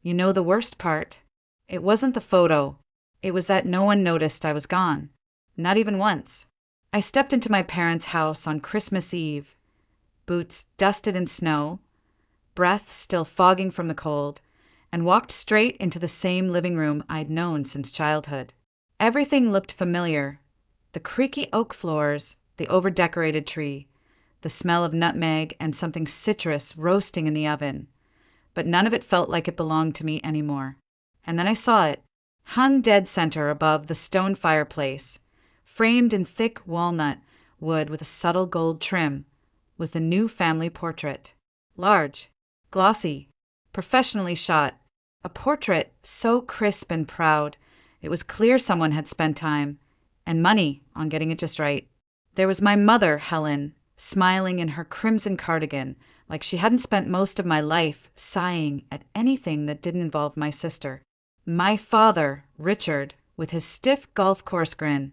You know the worst part? It wasn't the photo. It was that no one noticed I was gone. Not even once. I stepped into my parents' house on Christmas Eve, boots dusted in snow, breath still fogging from the cold, and walked straight into the same living room I'd known since childhood. Everything looked familiar. The creaky oak floors, the over-decorated tree, the smell of nutmeg and something citrus roasting in the oven. But none of it felt like it belonged to me anymore. And then I saw it, hung dead center above the stone fireplace, framed in thick walnut wood with a subtle gold trim, was the new family portrait. Large, glossy, professionally shot. A portrait so crisp and proud, it was clear someone had spent time and money on getting it just right. There was my mother, Helen, smiling in her crimson cardigan, like she hadn't spent most of my life sighing at anything that didn't involve my sister. My father, Richard, with his stiff golf course grin,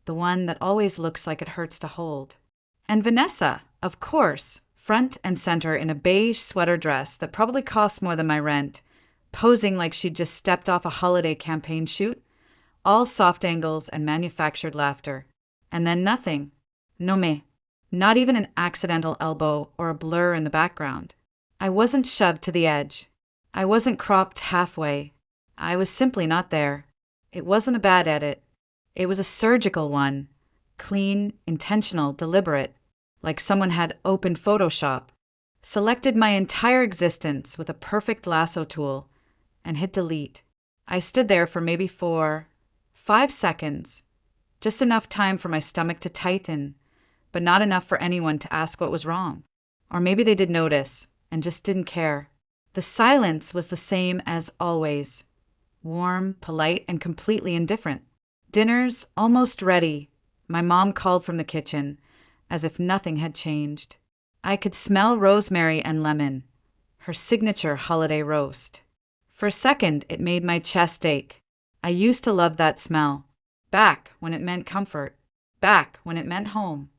the one that always looks like it hurts to hold. And Vanessa, of course, front and center in a beige sweater dress that probably cost more than my rent, posing like she'd just stepped off a holiday campaign shoot, all soft angles and manufactured laughter. And then nothing. No me. Not even an accidental elbow or a blur in the background. I wasn't shoved to the edge. I wasn't cropped halfway. I was simply not there. It wasn't a bad edit. It was a surgical one. Clean, intentional, deliberate, like someone had opened Photoshop, selected my entire existence with a perfect lasso tool, and hit delete. I stood there for maybe 5 seconds, just enough time for my stomach to tighten, but not enough for anyone to ask what was wrong. Or maybe they did notice and just didn't care. The silence was the same as always, warm, polite, and completely indifferent. Dinner's almost ready. My mom called from the kitchen, as if nothing had changed. I could smell rosemary and lemon, her signature holiday roast. For a second, it made my chest ache. I used to love that smell. Back when it meant comfort. Back when it meant home.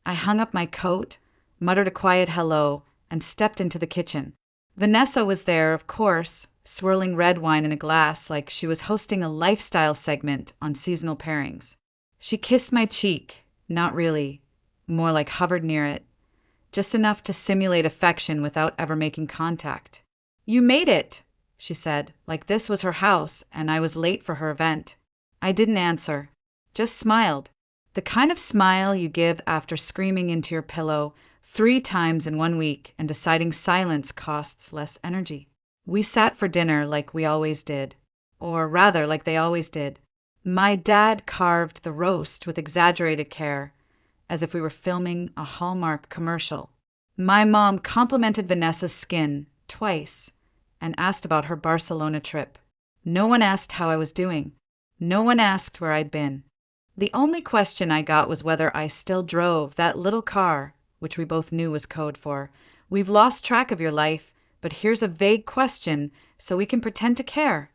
I hung up my coat, muttered a quiet hello, and stepped into the kitchen. Vanessa was there, of course, swirling red wine in a glass like she was hosting a lifestyle segment on seasonal pairings. She kissed my cheek, not really, more like hovered near it, just enough to simulate affection without ever making contact. "You made it," she said, like this was her house and I was late for her event. I didn't answer, just smiled. The kind of smile you give after screaming into your pillow 3 times in 1 week and deciding silence costs less energy. We sat for dinner like we always did, or rather like they always did. My dad carved the roast with exaggerated care, as if we were filming a Hallmark commercial. My mom complimented Vanessa's skin twice and asked about her Barcelona trip. No one asked how I was doing. No one asked where I'd been. The only question I got was whether I still drove that little car, which we both knew was code for, "We've lost track of your life, but here's a vague question so we can pretend to care."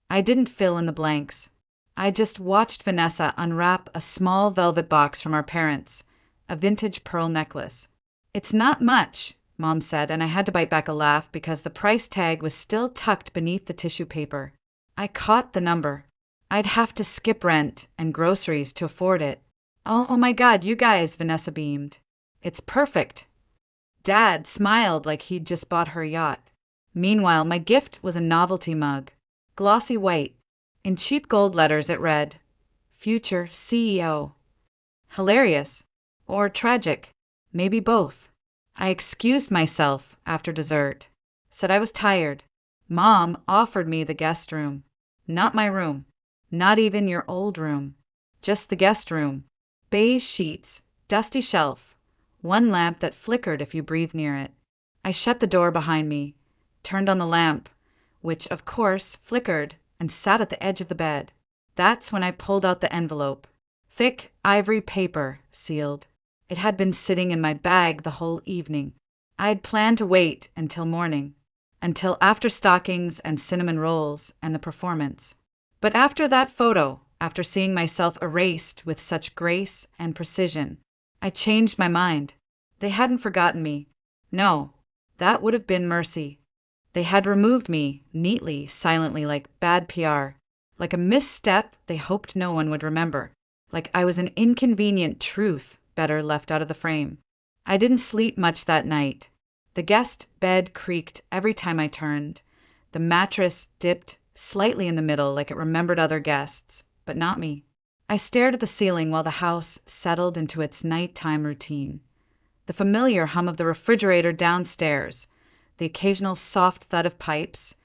I didn't fill in the blanks. I just watched Vanessa unwrap a small velvet box from our parents, a vintage pearl necklace. "It's not much," Mom said, and I had to bite back a laugh because the price tag was still tucked beneath the tissue paper. I caught the number. I'd have to skip rent and groceries to afford it. Oh my God, you guys," Vanessa beamed. "It's perfect." Dad smiled like he'd just bought her yacht. Meanwhile, my gift was a novelty mug, glossy white. In cheap gold letters it read, "Future CEO." Hilarious. Or tragic. Maybe both. I excused myself after dessert. Said I was tired. Mom offered me the guest room. Not my room. Not even your old room. Just the guest room. Beige sheets, dusty shelf, one lamp that flickered if you breathed near it. I shut the door behind me, turned on the lamp, which, of course, flickered, and sat at the edge of the bed. That's when I pulled out the envelope. Thick ivory paper, sealed. It had been sitting in my bag the whole evening. I had planned to wait until morning, until after stockings and cinnamon rolls and the performance. But after that photo, after seeing myself erased with such grace and precision, I changed my mind. They hadn't forgotten me. No, that would have been mercy. They had removed me, neatly, silently, like bad PR. Like a misstep they hoped no one would remember. Like I was an inconvenient truth better left out of the frame. I didn't sleep much that night. The guest bed creaked every time I turned. The mattress dipped slightly in the middle like it remembered other guests, but not me. I stared at the ceiling while the house settled into its nighttime routine. The familiar hum of the refrigerator downstairs, the occasional soft thud of pipes,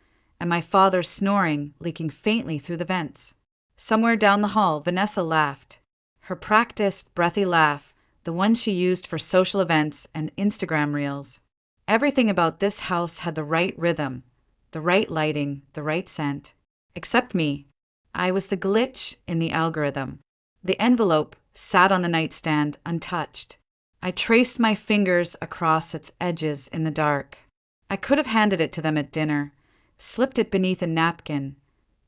and my father's snoring leaking faintly through the vents. Somewhere down the hall, Vanessa laughed. Her practiced, breathy laugh, the one she used for social events and Instagram reels. Everything about this house had the right rhythm, the right lighting, the right scent. Except me. I was the glitch in the algorithm. The envelope sat on the nightstand untouched. I traced my fingers across its edges in the dark. I could have handed it to them at dinner, slipped it beneath a napkin,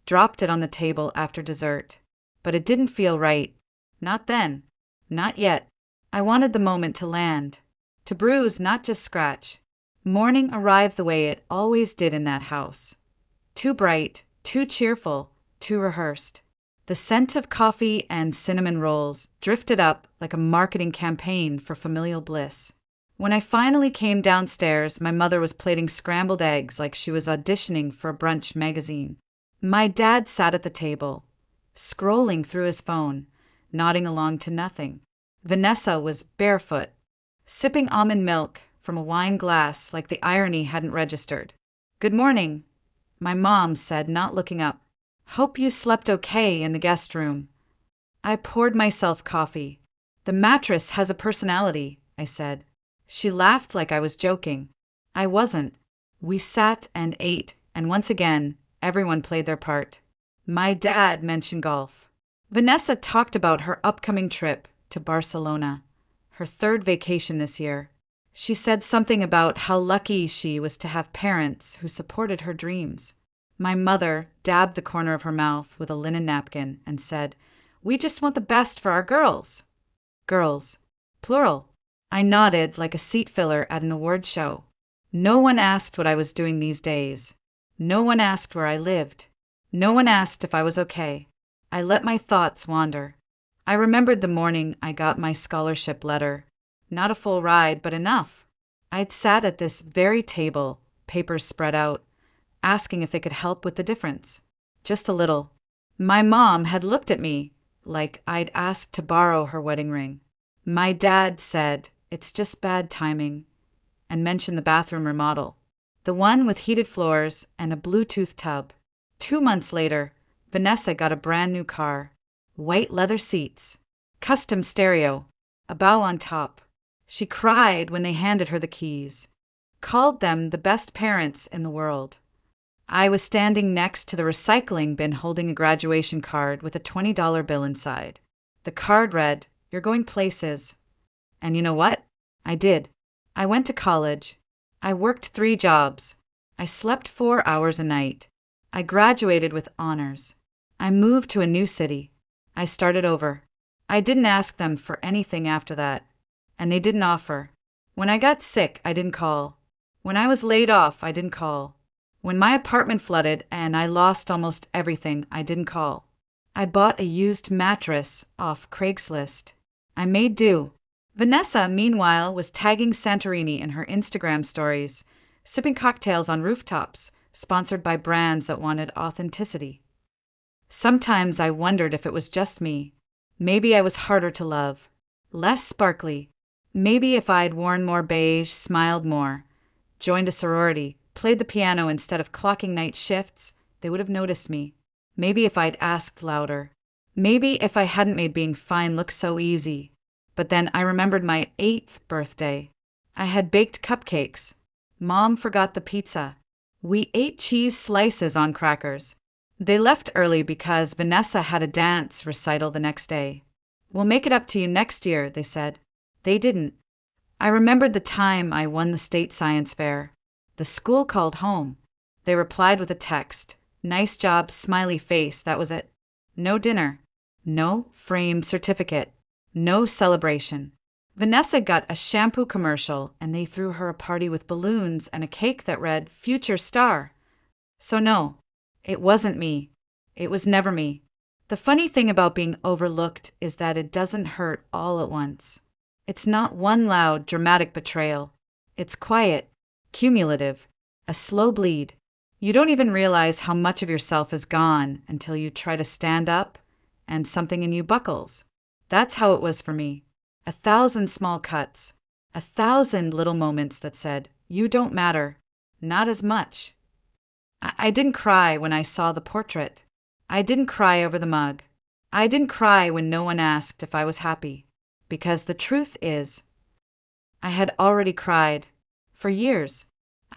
dropped it on the table after dessert. But it didn't feel right. Not then. Not yet. I wanted the moment to land. To bruise, not just scratch. Morning arrived the way it always did in that house. Too bright, too cheerful, too rehearsed. The scent of coffee and cinnamon rolls drifted up like a marketing campaign for familial bliss. When I finally came downstairs, my mother was plating scrambled eggs like she was auditioning for a brunch magazine. My dad sat at the table, scrolling through his phone, nodding along to nothing. Vanessa was barefoot, sipping almond milk from a wine glass like the irony hadn't registered. "Good morning," my mom said, not looking up. "Hope you slept okay in the guest room." I poured myself coffee. "The mattress has a personality," I said. She laughed like I was joking. I wasn't. We sat and ate, and once again, everyone played their part. My dad mentioned golf. Vanessa talked about her upcoming trip to Barcelona, her third vacation this year. She said something about how lucky she was to have parents who supported her dreams. My mother dabbed the corner of her mouth with a linen napkin and said, "We just want the best for our girls." Girls. Plural. I nodded like a seat filler at an award show. No one asked what I was doing these days. No one asked where I lived. No one asked if I was okay. I let my thoughts wander. I remembered the morning I got my scholarship letter. Not a full ride, but enough. I'd sat at this very table, papers spread out, asking if they could help with the difference. Just a little. My mom had looked at me like I'd asked to borrow her wedding ring. My dad said, "It's just bad timing," and mentioned the bathroom remodel. The one with heated floors and a Bluetooth tub. 2 months later, Vanessa got a brand new car. White leather seats. Custom stereo. A bow on top. She cried when they handed her the keys. Called them the best parents in the world. I was standing next to the recycling bin holding a graduation card with a $20 bill inside. The card read, "You're going places." And you know what? I did. I went to college. I worked 3 jobs. I slept 4 hours a night. I graduated with honors. I moved to a new city. I started over. I didn't ask them for anything after that. And they didn't offer. When I got sick, I didn't call. When I was laid off, I didn't call. When my apartment flooded and I lost almost everything, I didn't call. I bought a used mattress off Craigslist. I made do. Vanessa, meanwhile, was tagging Santorini in her Instagram stories, sipping cocktails on rooftops, sponsored by brands that wanted authenticity. Sometimes I wondered if it was just me. Maybe I was harder to love, less sparkly. Maybe if I'd worn more beige, smiled more, joined a sorority, played the piano instead of clocking night shifts, they would have noticed me. Maybe if I'd asked louder. Maybe if I hadn't made being fine look so easy. But then I remembered my 8th birthday. I had baked cupcakes. Mom forgot the pizza. We ate cheese slices on crackers. They left early because Vanessa had a dance recital the next day. "We'll make it up to you next year," they said. They didn't. I remembered the time I won the state science fair. The school called home. They replied with a text. "Nice job, smiley face," that was it. No dinner. No framed certificate. No celebration. Vanessa got a shampoo commercial, and they threw her a party with balloons and a cake that read, "Future Star." So no, it wasn't me. It was never me. The funny thing about being overlooked is that it doesn't hurt all at once. It's not one loud, dramatic betrayal. It's quiet, cumulative, a slow bleed. You don't even realize how much of yourself is gone until you try to stand up and something in you buckles. That's how it was for me. 1,000 small cuts, 1,000 little moments that said, "You don't matter, not as much." I didn't cry when I saw the portrait. I didn't cry over the mug. I didn't cry when no one asked if I was happy. Because the truth is, I had already cried. For years.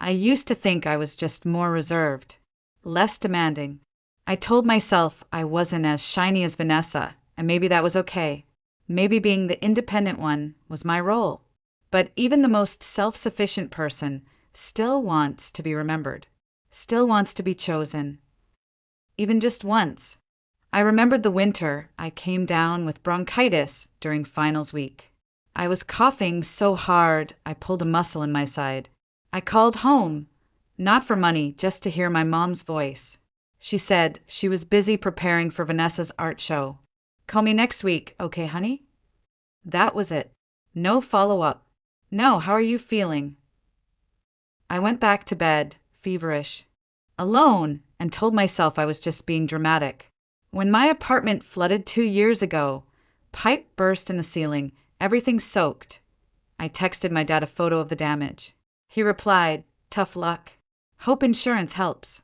I used to think I was just more reserved, less demanding. I told myself I wasn't as shiny as Vanessa, and maybe that was okay. Maybe being the independent one was my role. But even the most self-sufficient person still wants to be remembered, still wants to be chosen. Even just once. I remembered the winter I came down with bronchitis during finals week. I was coughing so hard I pulled a muscle in my side. I called home, not for money, just to hear my mom's voice. She said she was busy preparing for Vanessa's art show. "Call me next week, okay, honey?" That was it. No follow-up. No, "How are you feeling?" I went back to bed, feverish, alone, and told myself I was just being dramatic. When my apartment flooded 2 years ago, pipe burst in the ceiling, everything soaked. I texted my dad a photo of the damage. He replied, "Tough luck. Hope insurance helps."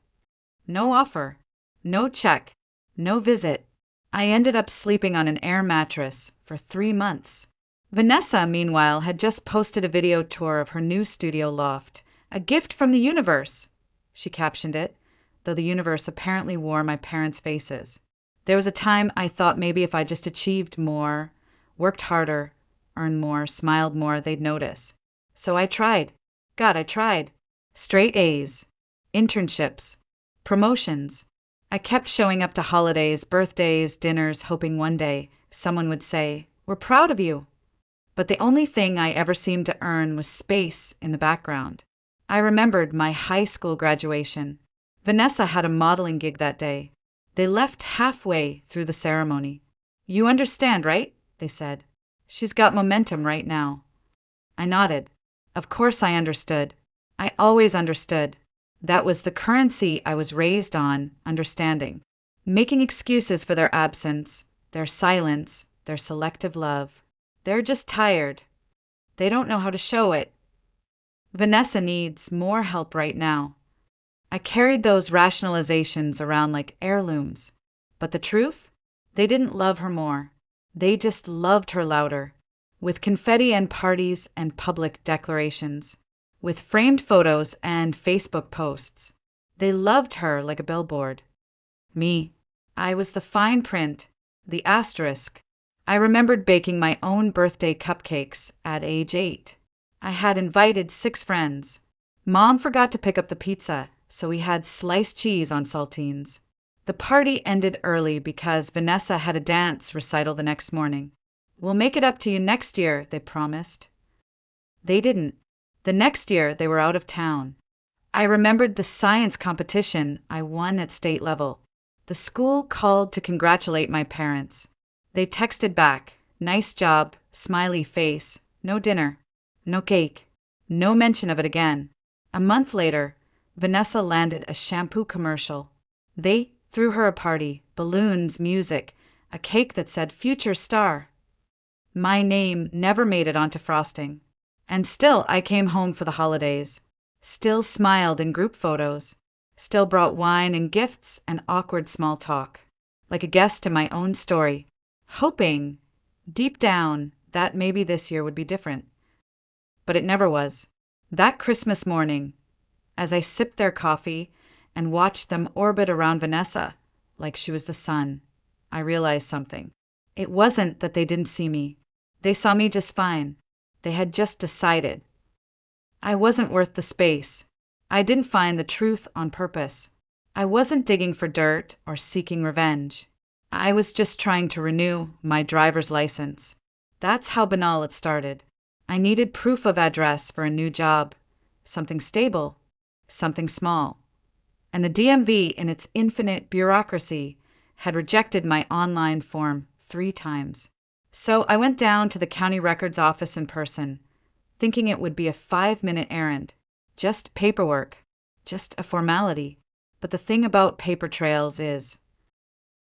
No offer, no check, no visit. I ended up sleeping on an air mattress for 3 months. Vanessa, meanwhile, had just posted a video tour of her new studio loft, "A gift from the universe," she captioned it, though the universe apparently wore my parents' faces. There was a time I thought maybe if I just achieved more, worked harder, earned more, smiled more, they'd notice. So I tried. God, I tried. Straight A's, internships, promotions. I kept showing up to holidays, birthdays, dinners, hoping one day someone would say, "We're proud of you." But the only thing I ever seemed to earn was space in the background. I remembered my high school graduation. Vanessa had a modeling gig that day. They left halfway through the ceremony. "You understand, right?" they said. "She's got momentum right now." I nodded. Of course I understood. I always understood. That was the currency I was raised on, understanding. Making excuses for their absence, their silence, their selective love. They're just tired. They don't know how to show it. Vanessa needs more help right now. I carried those rationalizations around like heirlooms. But the truth? They didn't love her more. They just loved her louder. With confetti and parties and public declarations. With framed photos and Facebook posts. They loved her like a billboard. Me, I was the fine print, the asterisk. I remembered baking my own birthday cupcakes at age 8. I had invited 6 friends. Mom forgot to pick up the pizza, so we had sliced cheese on saltines. The party ended early because Vanessa had a dance recital the next morning. "We'll make it up to you next year," they promised. They didn't. The next year, they were out of town. I remembered the science competition I won at state level. The school called to congratulate my parents. They texted back, "Nice job, smiley face, no dinner, no cake, no mention of it again." A month later, Vanessa landed a shampoo commercial. They threw her a party, balloons, music, a cake that said "Future Star." My name never made it onto frosting. And still I came home for the holidays, still smiled in group photos, still brought wine and gifts and awkward small talk, like a guest in my own story, hoping, deep down, that maybe this year would be different. But it never was. That Christmas morning, as I sipped their coffee and watched them orbit around Vanessa like she was the sun, I realized something. It wasn't that they didn't see me. They saw me just fine. They had just decided. I wasn't worth the space. I didn't find the truth on purpose. I wasn't digging for dirt or seeking revenge. I was just trying to renew my driver's license. That's how banal it started. I needed proof of address for a new job, something stable, something small. And the DMV, in its infinite bureaucracy, had rejected my online form 3 times. So I went down to the county records office in person, thinking it would be a 5-minute errand, just paperwork, just a formality. But the thing about paper trails is,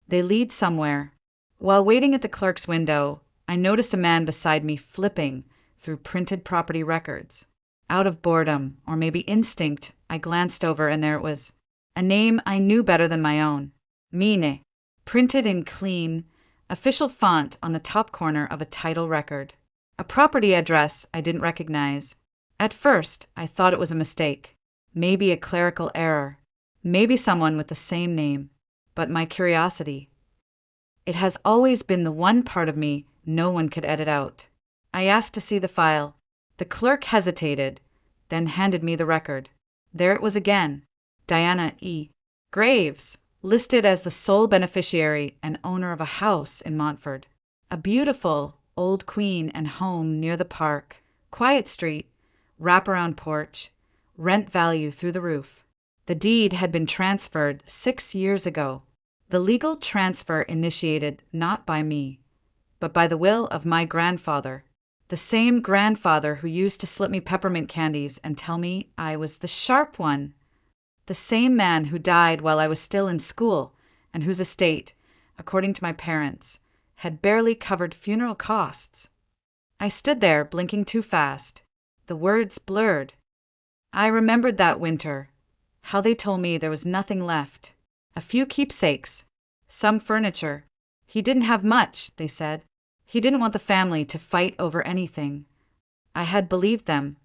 they lead somewhere. While waiting at the clerk's window, I noticed a man beside me flipping through printed property records. Out of boredom, or maybe instinct, I glanced over and there it was. A name I knew better than my own. Mine, printed in clean, official font on the top corner of a title record. A property address I didn't recognize. At first, I thought it was a mistake. Maybe a clerical error. Maybe someone with the same name. But my curiosity. It has always been the one part of me no one could edit out. I asked to see the file. The clerk hesitated, then handed me the record. There it was again. Diana E. Graves, listed as the sole beneficiary and owner of a house in Montford. A beautiful old queen and home near the park, quiet street, wraparound porch, rent value through the roof. The deed had been transferred 6 years ago. The legal transfer initiated not by me, but by the will of my grandfather, the same grandfather who used to slip me peppermint candies and tell me I was the sharp one, the same man who died while I was still in school and whose estate, according to my parents, had barely covered funeral costs. I stood there, blinking too fast. The words blurred. I remembered that winter, how they told me there was nothing left. A few keepsakes, some furniture. He didn't have much, they said. He didn't want the family to fight over anything. I had believed them.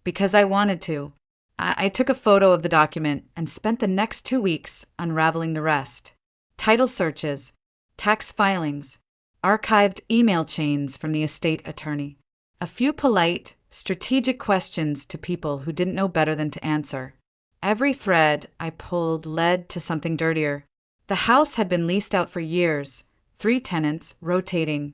Because I wanted to. I took a photo of the document and spent the next 2 weeks unraveling the rest. Title searches, tax filings, archived email chains from the estate attorney. A few polite, strategic questions to people who didn't know better than to answer. Every thread I pulled led to something dirtier. The house had been leased out for years, 3 tenants, rotating,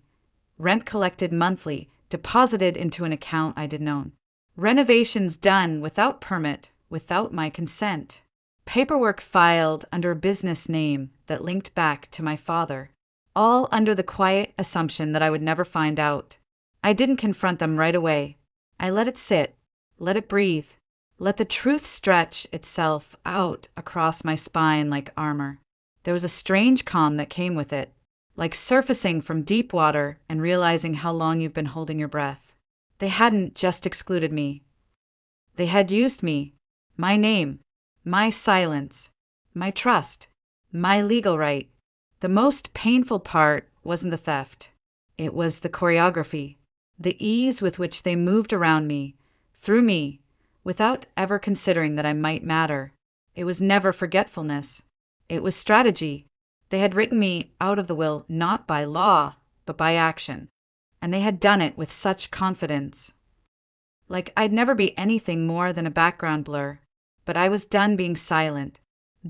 rent collected monthly, deposited into an account I didn't own. Renovations done without permit, without my consent. Paperwork filed under a business name that linked back to my father. All under the quiet assumption that I would never find out. I didn't confront them right away. I let it sit, let it breathe. Let the truth stretch itself out across my spine like armor. There was a strange calm that came with it, like surfacing from deep water and realizing how long you've been holding your breath. They hadn't just excluded me. They had used me, my name, my silence, my trust, my legal right. The most painful part wasn't the theft. It was the choreography, the ease with which they moved around me, through me, without ever considering that I might matter. It was never forgetfulness. It was strategy. They had written me out of the will not by law, but by action. And they had done it with such confidence. Like I'd never be anything more than a background blur. But I was done being silent,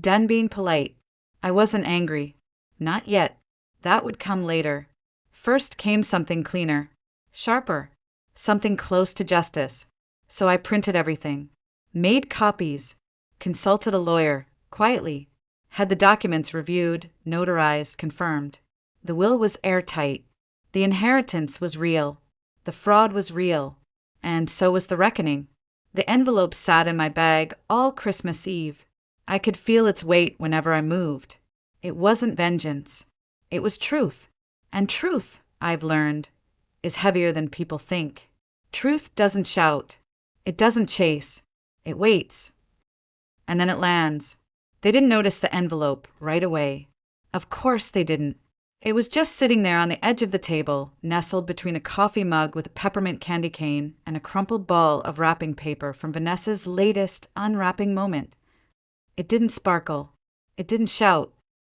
done being polite. I wasn't angry. Not yet. That would come later. First came something cleaner, sharper, something close to justice. So I printed everything, made copies, consulted a lawyer, quietly, had the documents reviewed, notarized, confirmed. The will was airtight. The inheritance was real. The fraud was real. And so was the reckoning. The envelope sat in my bag all Christmas Eve. I could feel its weight whenever I moved. It wasn't vengeance. It was truth. And truth, I've learned, is heavier than people think. Truth doesn't shout. It doesn't chase. It waits. And then it lands. They didn't notice the envelope right away. Of course they didn't. It was just sitting there on the edge of the table, nestled between a coffee mug with a peppermint candy cane and a crumpled ball of wrapping paper from Vanessa's latest unwrapping moment. It didn't sparkle. It didn't shout.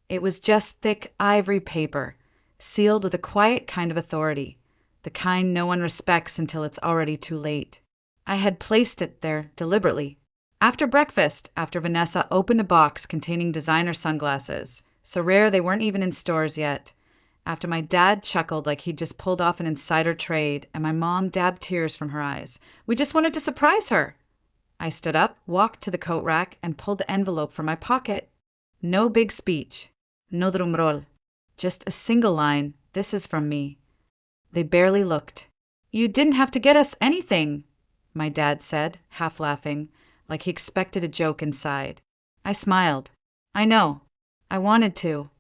It was just thick ivory paper, sealed with a quiet kind of authority, the kind no one respects until it's already too late. I had placed it there deliberately. After breakfast, after Vanessa opened a box containing designer sunglasses, so rare they weren't even in stores yet, After my dad chuckled like he'd just pulled off an insider trade, and my mom dabbed tears from her eyes. We just wanted to surprise her. I stood up, walked to the coat rack, and pulled the envelope from my pocket. No big speech. No drumroll. Just a single line. This is from me. They barely looked. You didn't have to get us anything, my dad said, half laughing, like he expected a joke inside. I smiled. I know. I wanted to.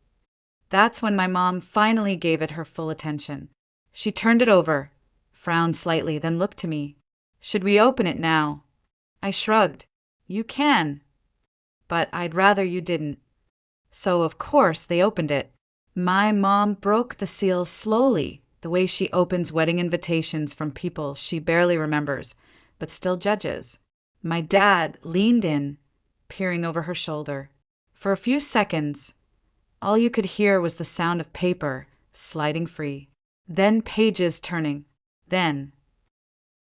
That's when my mom finally gave it her full attention. She turned it over, frowned slightly, then looked to me. Should we open it now? I shrugged. You can. But I'd rather you didn't. So, of course, they opened it. My mom broke the seal slowly, the way she opens wedding invitations from people she barely remembers, but still judges. My dad leaned in, peering over her shoulder. For a few seconds, all you could hear was the sound of paper sliding free, then pages turning, then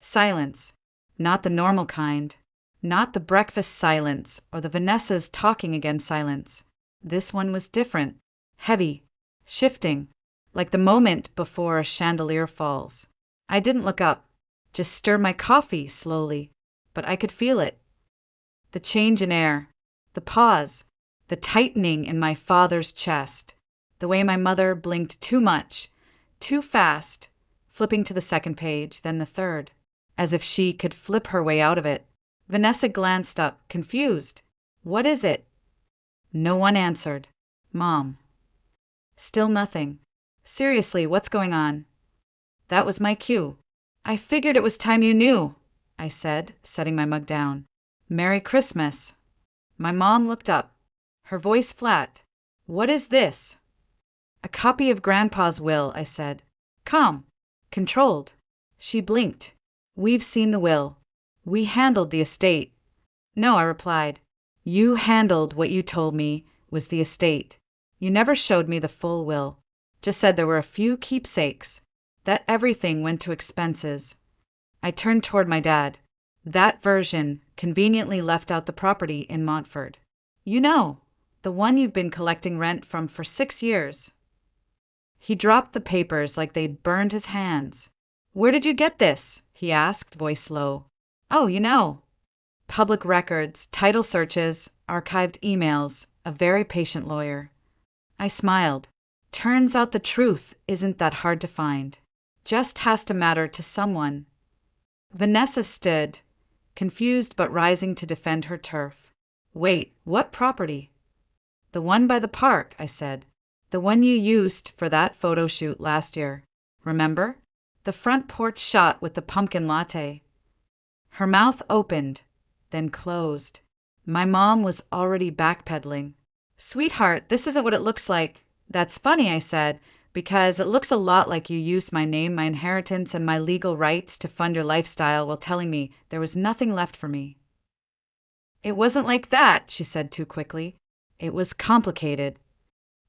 silence. Not the normal kind, not the breakfast silence or the Vanessa's talking again silence. This one was different, heavy, shifting, like the moment before a chandelier falls. I didn't look up, just stirred my coffee slowly, but I could feel it. The change in air, the pause, the tightening in my father's chest, the way my mother blinked too much, too fast, flipping to the second page, then the third, as if she could flip her way out of it. Vanessa glanced up, confused. What is it? No one answered. Mom. Still nothing. Seriously, what's going on? That was my cue. I figured it was time you knew, I said, setting my mug down. Merry Christmas. My mom looked up, her voice flat. What is this? A copy of Grandpa's will, I said. Calm, controlled. She blinked. We've seen the will. We handled the estate. No, I replied. You handled what you told me was the estate. You never showed me the full will. Just said there were a few keepsakes. That everything went to expenses. I turned toward my dad. That version conveniently left out the property in Montford. You know, the one you've been collecting rent from for 6 years. He dropped the papers like they'd burned his hands. Where did you get this? He asked, voice low. Oh, you know. Public records, title searches, archived emails, a very patient lawyer. I smiled. Turns out the truth isn't that hard to find. Just has to matter to someone. Vanessa stood, confused but rising to defend her turf. Wait, what property? The one by the park, I said. The one you used for that photo shoot last year. Remember? The front porch shot with the pumpkin latte. Her mouth opened, then closed. My mom was already backpedaling. Sweetheart, this isn't what it looks like. That's funny, I said, because it looks a lot like you used my name, my inheritance, and my legal rights to fund your lifestyle while telling me there was nothing left for me. It wasn't like that, she said too quickly. It was complicated.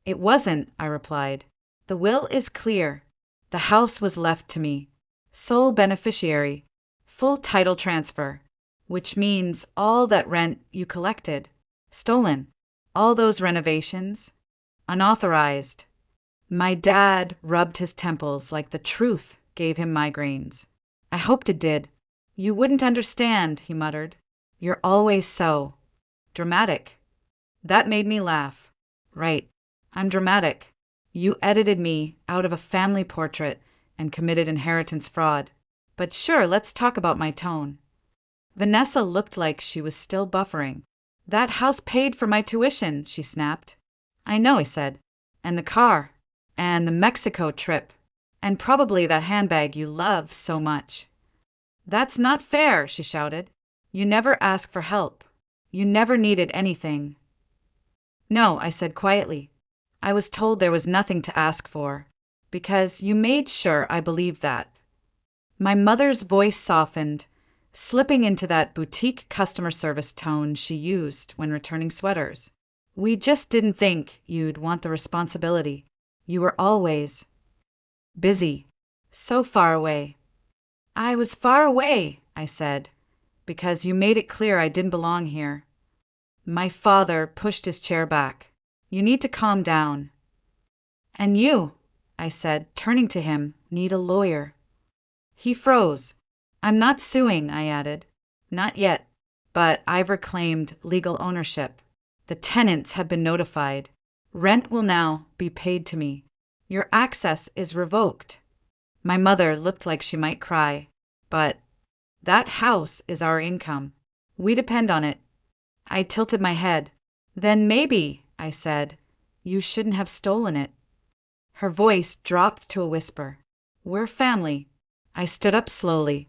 It wasn't, I replied. The will is clear. The house was left to me. Sole beneficiary. Full title transfer. Which means all that rent you collected. Stolen. All those renovations. Unauthorized. My dad rubbed his temples like the truth gave him migraines. I hoped it did. You wouldn't understand, he muttered. You're always so dramatic. That made me laugh. Right. I'm dramatic. You edited me out of a family portrait and committed inheritance fraud. But sure, let's talk about my tone. Vanessa looked like she was still buffering. That house paid for my tuition, she snapped. I know, I said. And the car. And the Mexico trip. And probably that handbag you love so much. That's not fair, she shouted. You never asked for help. You never needed anything. No, I said quietly. I was told there was nothing to ask for, because you made sure I believed that. My mother's voice softened, slipping into that boutique customer service tone she used when returning sweaters. We just didn't think you'd want the responsibility. You were always busy, so far away. I was far away, I said, because you made it clear I didn't belong here. My father pushed his chair back. You need to calm down. And you, I said, turning to him. Need a lawyer. He froze. I'm not suing, I added. Not yet, but I've reclaimed legal ownership. The tenants have been notified. Rent will now be paid to me. Your access is revoked. My mother looked like she might cry, but that house is our income. We depend on it. I tilted my head. Then maybe, I said, you shouldn't have stolen it. Her voice dropped to a whisper. We're family. I stood up slowly.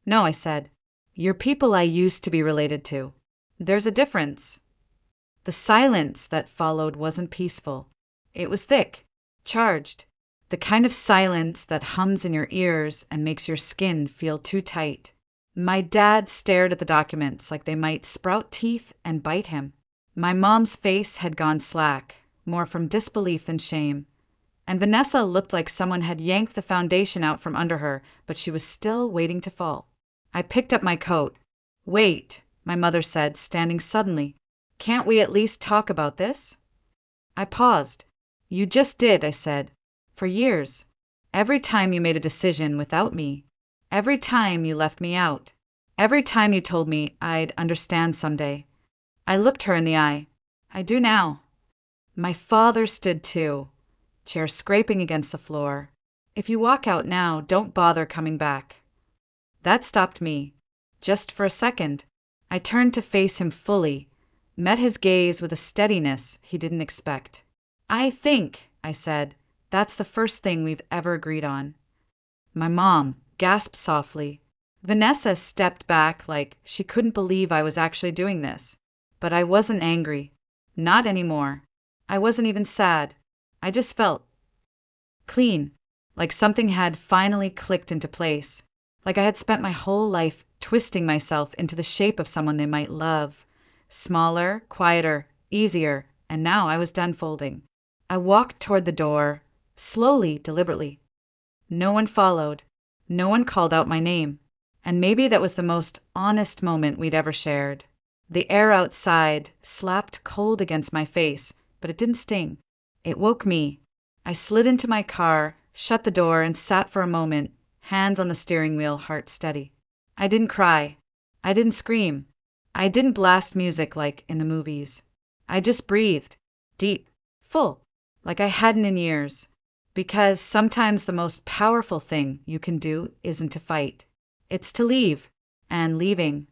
No, I said. You're people I used to be related to. There's a difference. The silence that followed wasn't peaceful. It was thick, charged, the kind of silence that hums in your ears and makes your skin feel too tight. My dad stared at the documents like they might sprout teeth and bite him. My mom's face had gone slack, more from disbelief than shame. And Vanessa looked like someone had yanked the foundation out from under her, but she was still waiting to fall. I picked up my coat. Wait, my mother said, standing suddenly. Can't we at least talk about this? I paused. You just did, I said. For years. Every time you made a decision without me. Every time you left me out. Every time you told me I'd understand someday. I looked her in the eye. I do now. My father stood too, chair scraping against the floor. If you walk out now, don't bother coming back. That stopped me. Just for a second. I turned to face him fully, met his gaze with a steadiness he didn't expect. I think, I said, that's the first thing we've ever agreed on. My mom gasped softly. Vanessa stepped back like she couldn't believe I was actually doing this. But I wasn't angry. Not anymore. I wasn't even sad. I just felt clean, like something had finally clicked into place, like I had spent my whole life twisting myself into the shape of someone they might love. Smaller, quieter, easier, and now I was done folding. I walked toward the door, slowly, deliberately. No one followed. No one called out my name. And maybe that was the most honest moment we'd ever shared. The air outside slapped cold against my face, but it didn't sting. It woke me. I slid into my car, shut the door, and sat for a moment, hands on the steering wheel, heart steady. I didn't cry. I didn't scream. I didn't blast music like in the movies. I just breathed, deep, full, like I hadn't in years. Because sometimes the most powerful thing you can do isn't to fight. It's to leave. And leaving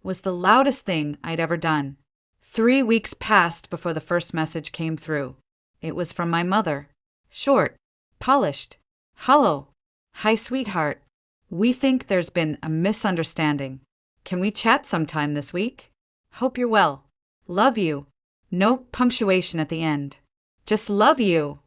was the loudest thing I'd ever done. 3 weeks passed before the first message came through. It was from my mother. Short, polished, hollow. Hi, sweetheart. We think there's been a misunderstanding. Can we chat sometime this week? Hope you're well. Love you. No punctuation at the end. Just love you.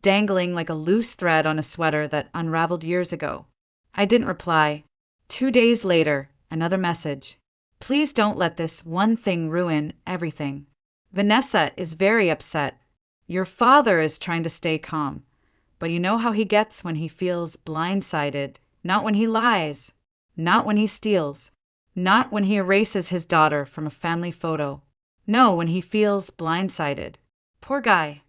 Dangling like a loose thread on a sweater that unraveled years ago. I didn't reply. 2 days later, another message. Please don't let this one thing ruin everything. Vanessa is very upset. Your father is trying to stay calm, but you know how he gets when he feels blindsided. Not when he lies, not when he steals, not when he erases his daughter from a family photo. No, when he feels blindsided. Poor guy.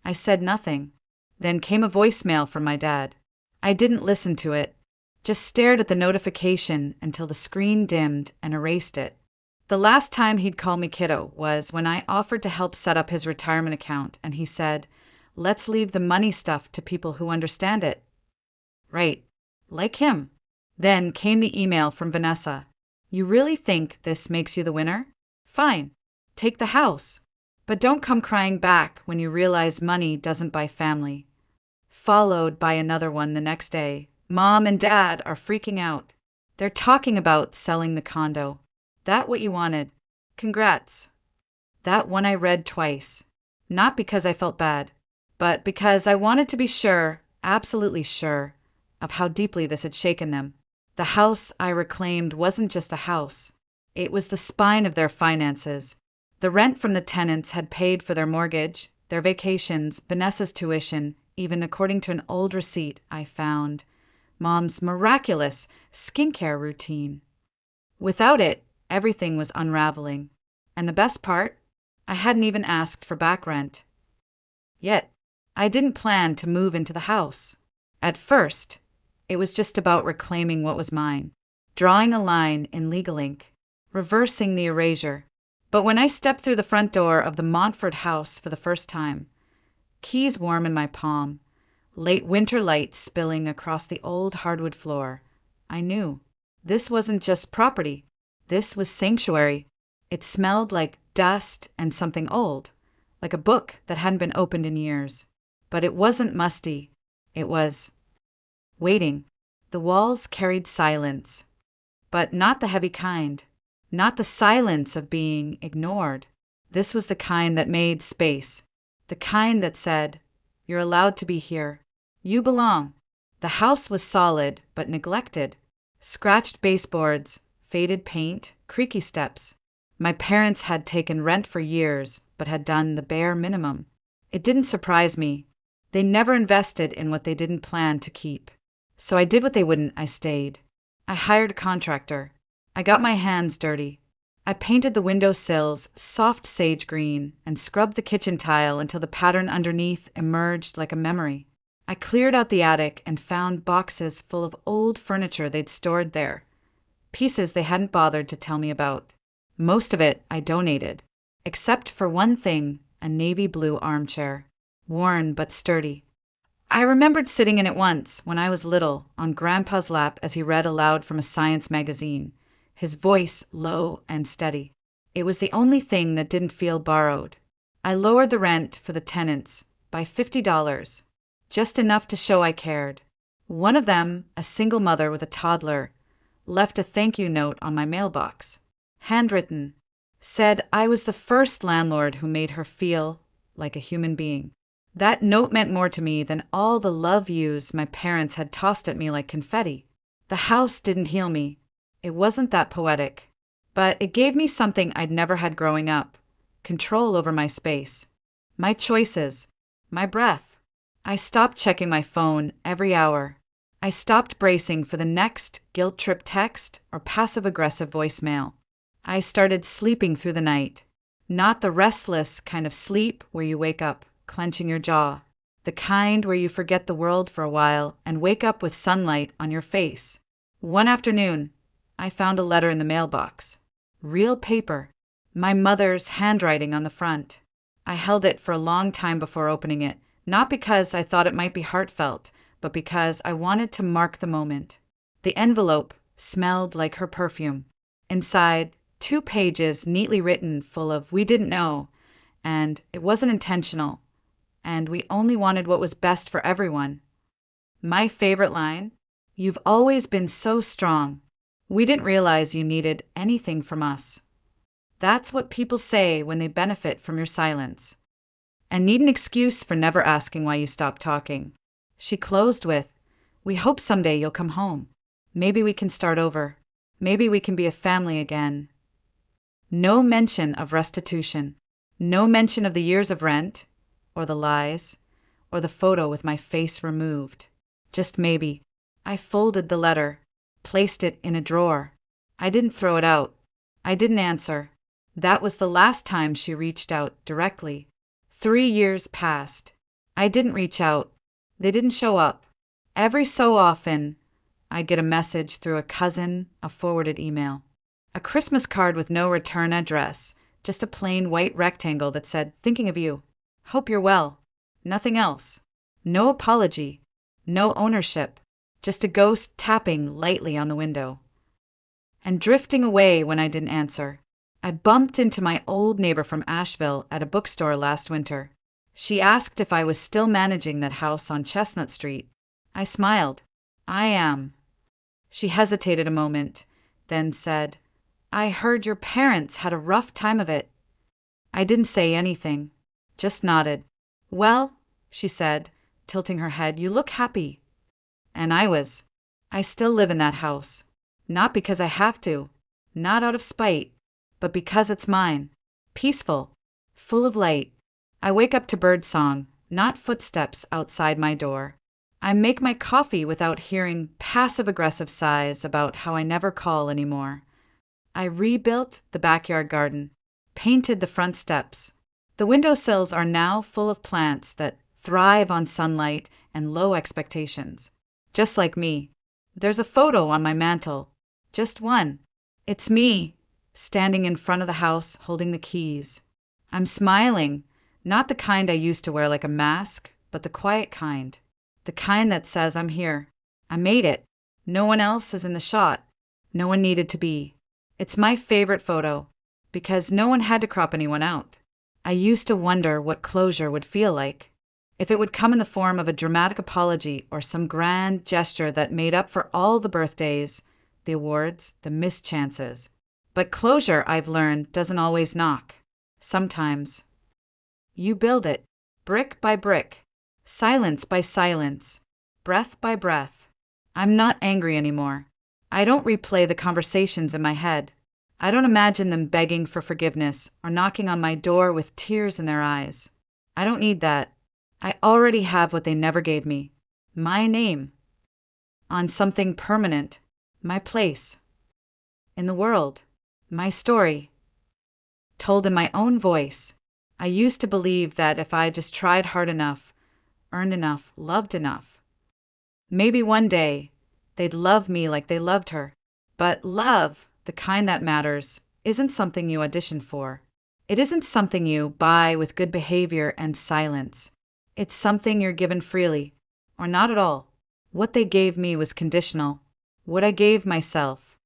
I said nothing. Then came a voicemail from my dad. I didn't listen to it, just stared at the notification until the screen dimmed and erased it. The last time he'd call me kiddo was when I offered to help set up his retirement account, and he said, let's leave the money stuff to people who understand it. Right, like him. Then came the email from Vanessa. You really think this makes you the winner? Fine, take the house. But don't come crying back when you realize money doesn't buy family. Followed by another one the next day. Mom and Dad are freaking out. They're talking about selling the condo. That what you wanted? Congrats. That one I read twice. Not because I felt bad, but because I wanted to be sure, absolutely sure, of how deeply this had shaken them. The house I reclaimed wasn't just a house. It was the spine of their finances. The rent from the tenants had paid for their mortgage, their vacations, Vanessa's tuition, even according to an old receipt I found. Mom's miraculous skincare routine. Without it, everything was unraveling. And the best part? I hadn't even asked for back rent. Yet, I didn't plan to move into the house. At first, it was just about reclaiming what was mine, drawing a line in legal ink, reversing the erasure. But when I stepped through the front door of the Montfort house for the first time, keys warm in my palm, late winter light spilling across the old hardwood floor, I knew this wasn't just property. This was sanctuary. It smelled like dust and something old, like a book that hadn't been opened in years. But it wasn't musty. It was waiting. The walls carried silence, but not the heavy kind, not the silence of being ignored. This was the kind that made space, the kind that said, "You're allowed to be here. You belong." The house was solid but neglected. Scratched baseboards, faded paint, creaky steps. My parents had taken rent for years, but had done the bare minimum. It didn't surprise me. They never invested in what they didn't plan to keep. So I did what they wouldn't. I stayed. I hired a contractor. I got my hands dirty. I painted the window sills soft sage green and scrubbed the kitchen tile until the pattern underneath emerged like a memory. I cleared out the attic and found boxes full of old furniture they'd stored there, pieces they hadn't bothered to tell me about. Most of it I donated, except for one thing, a navy blue armchair, worn but sturdy. I remembered sitting in it once, when I was little, on Grandpa's lap as he read aloud from a science magazine, his voice low and steady. It was the only thing that didn't feel borrowed. I lowered the rent for the tenants by $50, just enough to show I cared. One of them, a single mother with a toddler, left a thank you note on my mailbox. Handwritten, said I was the first landlord who made her feel like a human being. That note meant more to me than all the love yous my parents had tossed at me like confetti. The house didn't heal me. It wasn't that poetic. But it gave me something I'd never had growing up. Control over my space. My choices. My breath. I stopped checking my phone every hour. I stopped bracing for the next guilt-trip text or passive-aggressive voicemail. I started sleeping through the night. Not the restless kind of sleep where you wake up clenching your jaw. The kind where you forget the world for a while and wake up with sunlight on your face. One afternoon, I found a letter in the mailbox. Real paper. My mother's handwriting on the front. I held it for a long time before opening it, not because I thought it might be heartfelt, but because I wanted to mark the moment. The envelope smelled like her perfume. Inside, 2 pages neatly written full of "we didn't know," and "it wasn't intentional," and "we only wanted what was best for everyone." My favorite line, "You've always been so strong. We didn't realize you needed anything from us." That's what people say when they benefit from your silence, and need an excuse for never asking why you stopped talking. She closed with, "We hope someday you'll come home. Maybe we can start over. Maybe we can be a family again." No mention of restitution. No mention of the years of rent, or the lies, or the photo with my face removed. Just maybe. I folded the letter, placed it in a drawer. I didn't throw it out. I didn't answer. That was the last time she reached out directly. 3 years passed. I didn't reach out. They didn't show up. Every so often, I'd get a message through a cousin, a forwarded email. A Christmas card with no return address, just a plain white rectangle that said, "Thinking of you. Hope you're well." Nothing else. No apology. No ownership. Just a ghost tapping lightly on the window. And drifting away when I didn't answer. I bumped into my old neighbor from Asheville at a bookstore last winter. She asked if I was still managing that house on Chestnut Street. I smiled. "I am." She hesitated a moment, then said, "I heard your parents had a rough time of it." I didn't say anything, just nodded. "Well," she said, tilting her head, "you look happy." And I was. I still live in that house. Not because I have to, not out of spite, but because it's mine. Peaceful, full of light. I wake up to birdsong, not footsteps outside my door. I make my coffee without hearing passive-aggressive sighs about how I never call anymore. I rebuilt the backyard garden, painted the front steps. The windowsills are now full of plants that thrive on sunlight and low expectations. Just like me. There's a photo on my mantle. Just one. It's me, standing in front of the house holding the keys. I'm smiling, not the kind I used to wear like a mask, but the quiet kind. The kind that says I'm here. I made it. No one else is in the shot. No one needed to be. It's my favorite photo, because no one had to crop anyone out. I used to wonder what closure would feel like. If it would come in the form of a dramatic apology or some grand gesture that made up for all the birthdays, the awards, the missed chances. But closure, I've learned, doesn't always knock. Sometimes. You build it, brick by brick, silence by silence, breath by breath. I'm not angry anymore. I don't replay the conversations in my head. I don't imagine them begging for forgiveness or knocking on my door with tears in their eyes. I don't need that. I already have what they never gave me. My name. On something permanent. My place. In the world. My story. Told in my own voice. I used to believe that if I just tried hard enough, earned enough, loved enough, maybe one day they'd love me like they loved her. But love, the kind that matters, isn't something you audition for. It isn't something you buy with good behavior and silence. It's something you're given freely, or not at all. What they gave me was conditional. What I gave myself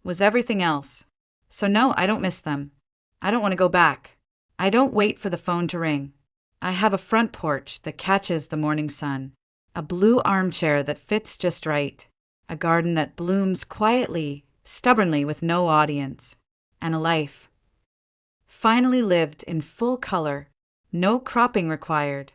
was everything else. So no, I don't miss them. I don't want to go back. I don't wait for the phone to ring. I have a front porch that catches the morning sun, a blue armchair that fits just right, a garden that blooms quietly, stubbornly with no audience, and a life finally lived in full color, no cropping required,